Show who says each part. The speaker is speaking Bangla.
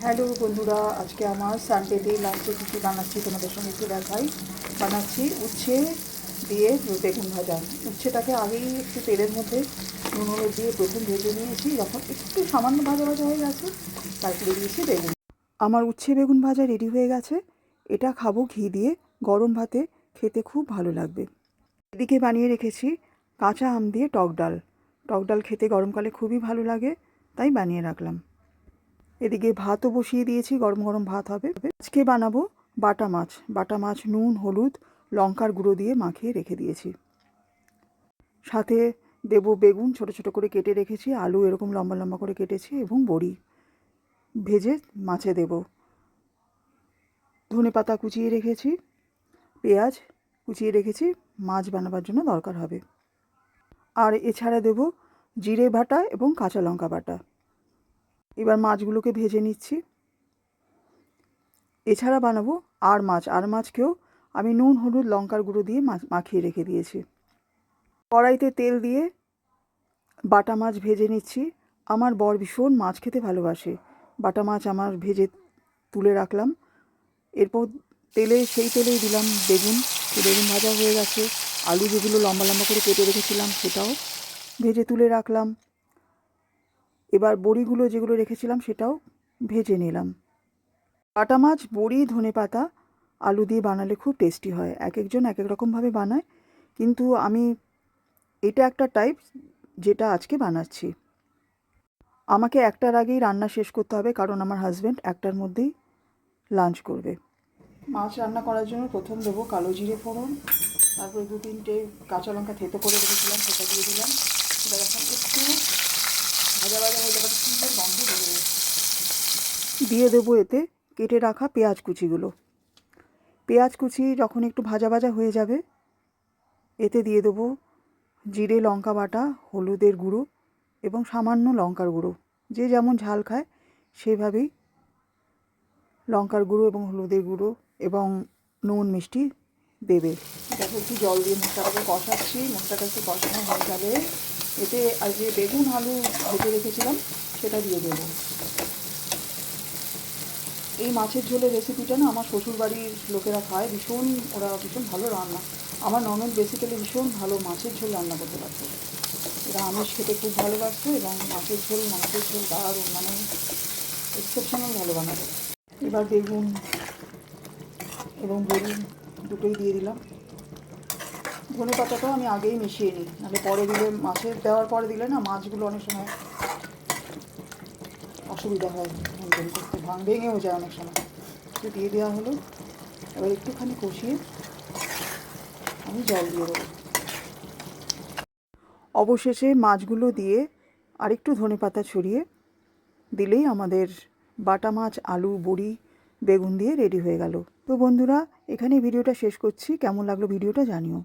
Speaker 1: হ্যালো বন্ধুরা, আজকে আমার সানডেতে লাঞ্চে কী বানাচ্ছি তোমাদের সঙ্গে একটু দেখাই। বানাচ্ছি উচ্ছে দিয়ে বেগুন ভাজা। উচ্ছেটাকে আগেই একটু তেলের মধ্যে নুন হলুদ দিয়ে প্রথম ভেজে নিয়েছি, যখন একটু সামান্য ভাজা ভাজা হয়ে গেছে তারপরে দিয়েছি বেগুন। আমার উচ্ছে বেগুন ভাজা রেডি হয়ে গেছে। এটা খাবো ঘি দিয়ে, গরম ভাতে খেতে খুব ভালো লাগবে। এদিকে বানিয়ে রেখেছি কাঁচা আম দিয়ে টক ডাল। টক ডাল খেতে গরমকালে খুবই ভালো লাগে, তাই বানিয়ে রাখলাম। এদিকে ভাতও বসিয়ে দিয়েছি, গরম গরম ভাত হবে। আজকে বানাবো বাটা মাছ। বাটা মাছ নুন হলুদ লঙ্কার গুঁড়ো দিয়ে মাখিয়ে রেখে দিয়েছি। সাথে দেবো বেগুন, ছোট ছোট করে কেটে রেখেছি, আলু এরকম লম্বা লম্বা করে কেটেছি, এবং বড়ি ভেজে মাছে দেব। ধনেপাতা কুচিয়ে রেখেছি, পেঁয়াজ কুচিয়ে রেখেছি, মাছ বানাবার জন্য দরকার হবে। আর এছাড়া দেব জিরে বাটা এবং কাঁচা লঙ্কা বাটা। এবার মাছগুলোকে ভেজে নিচ্ছি। এছাড়া বানাবো আর মাছকেও আমি নুন হলুদ লঙ্কার গুঁড়ো দিয়ে মাখিয়ে রেখে দিয়েছি। কড়াইতে তেল দিয়ে বাটা মাছ ভেজে নিচ্ছি। আমার বর ভীষণ মাছ খেতে ভালোবাসে। বাটা মাছ আমার ভেজে তুলে রাখলাম। এরপর সেই তেলেই দিলাম বেগুন। বেগুন ভাজা হয়ে গেছে। আলু যেগুলো লম্বা লম্বা করে কেটে রেখেছিলাম সেটাও ভেজে তুলে রাখলাম। এবার বড়িগুলো যেগুলো রেখেছিলাম সেটাও ভেজে নিলাম। বাটা মাছ বড়ি ধনেপাতা আলু দিয়ে বানালে খুব টেস্টি হয়। এক একজন এক এক রকমভাবে বানায়, কিন্তু আমি এটা একটা টাইপ যেটা আজকে বানাচ্ছি। আমাকে একটার আগেই রান্না শেষ করতে হবে, কারণ আমার হাজব্যান্ড একটার মধ্যেই লাঞ্চ করবে। মাছ রান্না করার জন্য প্রথম দেবো কালো জিরে ফোড়ন, তারপরে 2-3টে কাঁচা লঙ্কা থেতো করে রেখেছিলাম সেটা দিয়ে দিলাম। সেটা যখন একটু ভাজা ভাজা হয়ে যাবে, সুন্দর গন্ধ বেরোবে, দিয়ে দেবো এতে কেটে রাখা পেঁয়াজ কুচিগুলো। পেঁয়াজ কুচি যখন একটু ভাজা ভাজা হয়ে যাবে, এতে দিয়ে দেবো জিরে লঙ্কা বাটা, হলুদের গুঁড়ো এবং সামান্য লঙ্কার গুঁড়ো। যে যেমন ঝাল খায় সেভাবেই লঙ্কার গুঁড়ো এবং হলুদের গুঁড়ো এবং নুন মিষ্টি দেবে। দেখো একটু জল দিয়ে মশলাটাকে কষাচ্ছি। মশলাটা একটু কষানো হয়ে যাবে, এতে আর যে বেগুন আলু ভেজে রেখেছিলাম সেটা দিয়ে দেবো। এই মাছের ঝোলের রেসিপিটা না আমার শ্বশুরবাড়ির লোকেরা খায়, ওরা ভীষণ ভালো রান্না। আমার ননদ বেসিক্যালি ভীষণ ভালো মাছের ঝোল রান্না করতে পারত। এরা আমিষ খেতে খুব ভালোবাসতো এবং মাছের ঝোল দারুণ, মানে এক্সেপশনাল ভালো বানাবে। এবার বেগুন এবং বড়ি দুটোই দিয়ে দিলাম। ধনেপাতাটাও আমি আগেই মিশিয়ে নিই, নাহলে পরে দিলে, মাছের দেওয়ার পরে দিলে না মাছগুলো অনেক সময় অসুবিধা হয় মেনটেন করতে, ভেঙেও যায় অনেক সময়। একটু দিয়ে দেওয়া হলো। এবার একটুখানি কষিয়ে আমি জল দিয়ে দেবো। অবশেষে মাছগুলো দিয়ে আরেকটু ধনেপাতা ছড়িয়ে দিলেই আমাদের বাটা মাছ আলু বড়ি বেগুন দিয়ে রেডি হয়ে গেল। তো বন্ধুরা, এখানে ভিডিওটা শেষ করছি। কেমন লাগলো ভিডিওটা জানিও।